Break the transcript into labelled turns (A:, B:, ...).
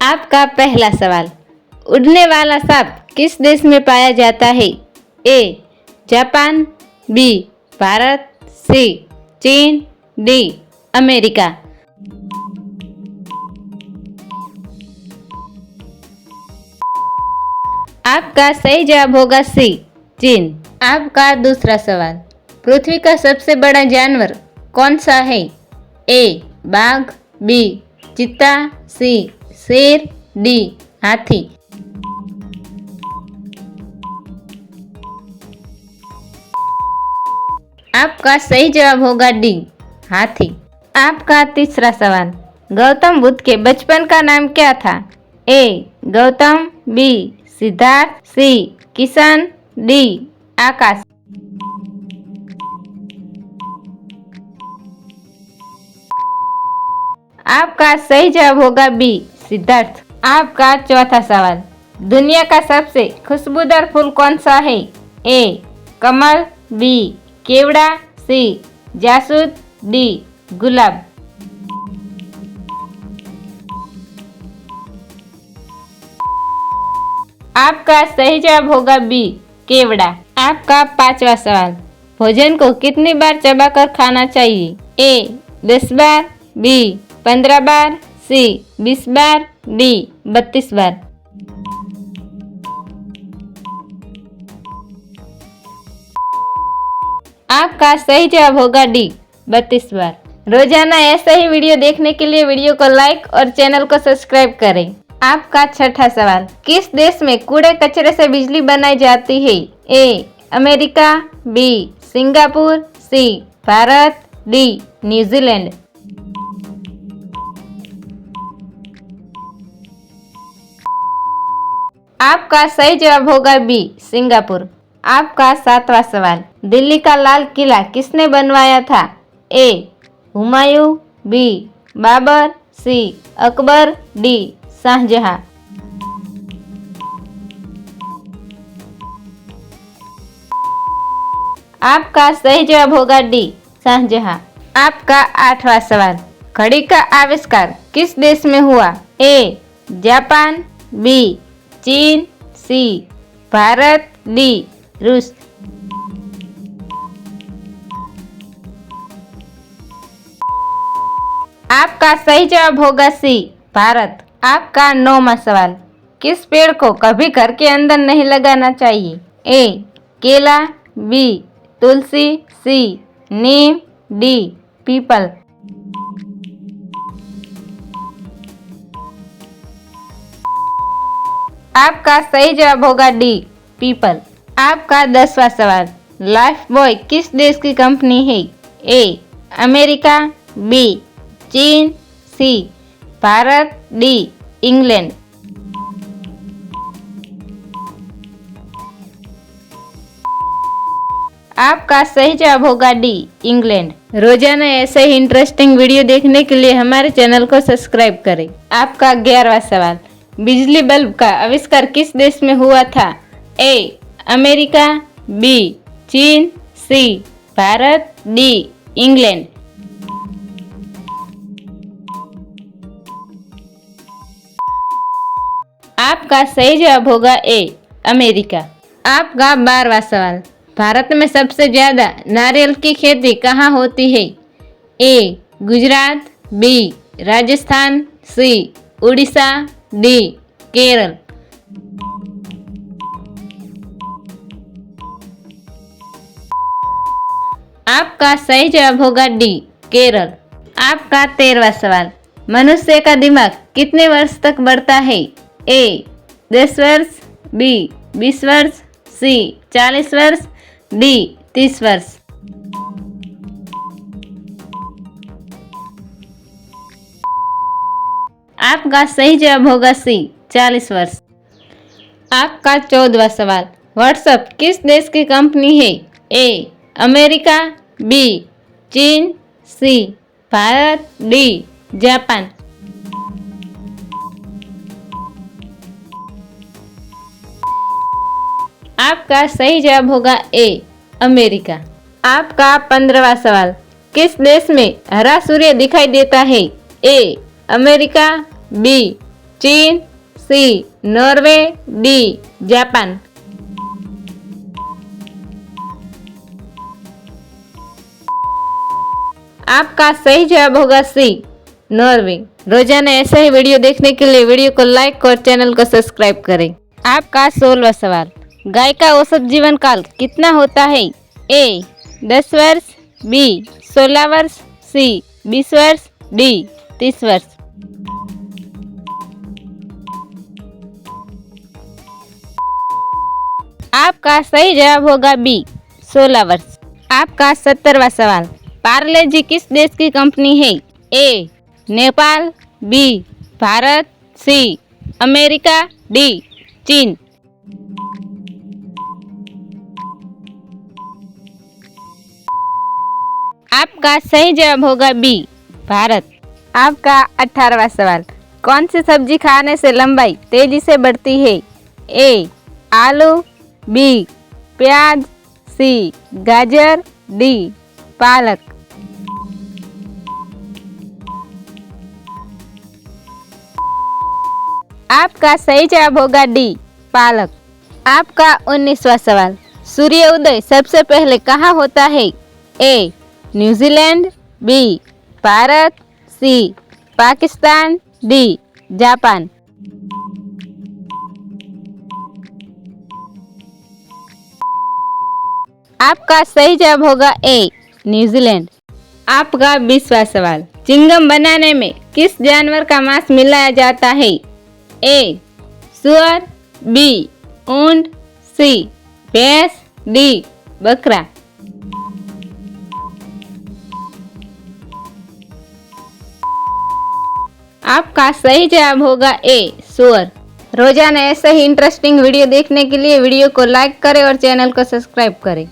A: आपका पहला सवाल, उड़ने वाला सांप किस देश में पाया जाता है? ए जापान, बी भारत, सी चीन, डी अमेरिका। आपका सही जवाब होगा सी चीन। आपका दूसरा सवाल, पृथ्वी का सबसे बड़ा जानवर कौन सा है? ए बाघ, बी चीता, सी शेर, डी हाथी। आपका सही जवाब होगा डी हाथी। आपका तीसरा सवाल, गौतम बुद्ध के बचपन का नाम क्या था? ए गौतम, बी सिद्धार्थ, सी किशन, डी आकाश। आपका सही जवाब होगा बी सिद्धार्थ। आपका चौथा सवाल, दुनिया का सबसे खुशबूदार फूल कौन सा है? ए कमल, बी केवड़ा, सी जासूद, डी गुलाब। आपका सही जवाब होगा बी केवड़ा। आपका पांचवा सवाल, भोजन को कितनी बार चबाकर खाना चाहिए? ए 10 बार, बी 15 बार, सी 20 बार, डी 32 बार। आपका सही जवाब होगा डी 32 बार। रोजाना ऐसा ही वीडियो देखने के लिए वीडियो को लाइक और चैनल को सब्सक्राइब करें। आपका छठा सवाल, किस देश में कूड़े कचरे से बिजली बनाई जाती है? A America, B Singapore, C Bharat, D New Zealand. आपका सही जवाब होगा बी सिंगापुर। आपका सातवां सवाल, दिल्ली का लाल किला किसने बनवाया था? ए हुमायूं, बी बाबर, सी अकबर, डी शाहजहां। आपका सही जवाब होगा डी शाहजहां। आपका आठवां सवाल, घड़ी का आविष्कार किस देश में हुआ? ए जापान, बी चीन, सी भारत, डी रूस। आपका सही जवाब होगा सी भारत। आपका 9वां सवाल, किस पेड़ को कभी घर के अंदर नहीं लगाना चाहिए? ए केला, बी तुलसी, सी नीम, डी पीपल। आपका सही जवाब होगा डी पीपल। आपका 10वां सवाल, लाइफ बॉय किस देश की कंपनी है? ए अमेरिका, बी चीन, सी भारत, डी इंग्लैंड। आपका सही जवाब होगा डी इंग्लैंड। रोजाना ऐसे ही इंटरेस्टिंग वीडियो देखने के लिए हमारे चैनल को सब्सक्राइब करें। आपका 11वां सवाल, बिजली बल्ब का आविष्कार किस देश में हुआ था? ए अमेरिका, बी चीन, सी भारत, डी इंग्लैंड। आपका सही जवाब होगा ए अमेरिका। आपका 12वां सवाल, भारत में सबसे ज्यादा नारियल की खेती कहाँ होती है? ए गुजरात, बी राजस्थान, सी उड़ीसा, डी केरल। आपका सही जवाब होगा डी केरल। आपका 13वां सवाल, मनुष्य का दिमाग कितने वर्ष तक बढ़ता है? ए 10 वर्ष, बी 20 वर्ष, सी 40 वर्ष, डी 30 वर्ष। आपका सही जवाब होगा सी 40 वर्ष। आपका 14वां सवाल, व्हाट्सएप किस देश की कंपनी है? ए अमेरिका, बी चीन, सी भारत, डी जापान। आपका सही जवाब होगा ए अमेरिका। आपका 15वां सवाल, किस देश में हरा सूर्य दिखाई देता है? ए अमेरिका, बी चीन, सी नॉर्वे, डी जापान। आपका सही जवाब होगा सी नॉर्वे। रोजाना ऐसे ही वीडियो देखने के लिए वीडियो को लाइक और चैनल को सब्सक्राइब करें। आपका 16वां सवाल, गाय का औसत जीवन काल कितना होता है? ए 10 वर्ष, बी 16 वर्ष, सी 20 वर्ष, डी 30 वर्ष। आपका सही जवाब होगा बी 16 वर्ष। आपका 70वां सवाल, पार्ले जी किस देश की कंपनी है? A Nepal, B Bharat, C America, D चीन। आपका सही जवाब होगा बी भारत। आपका 18वां सवाल, कौन सी सब्जी खाने से लंबाई तेजी से बढ़ती है? ए आलू, बी प्याज, सी गाजर, डी पालक। आपका सही जवाब होगा डी पालक। आपका 19वां सवाल, सूर्य उदय सबसे पहले कहाँ होता है? ए न्यूजीलैंड, बी भारत, सी पाकिस्तान, डी जापान। आपका सही जवाब होगा ए न्यूजीलैंड। आपका 20वां सवाल, चिंगम बनाने में किस जानवर का मांस मिलाया जाता है? ए सुअर, बी ऊंट, सी भैंस, डी बकरा। आपका सही जवाब होगा ए सुअर। रोजाना ऐसे ही इंटरेस्टिंग वीडियो देखने के लिए वीडियो को लाइक करें और चैनल को सब्सक्राइब करें।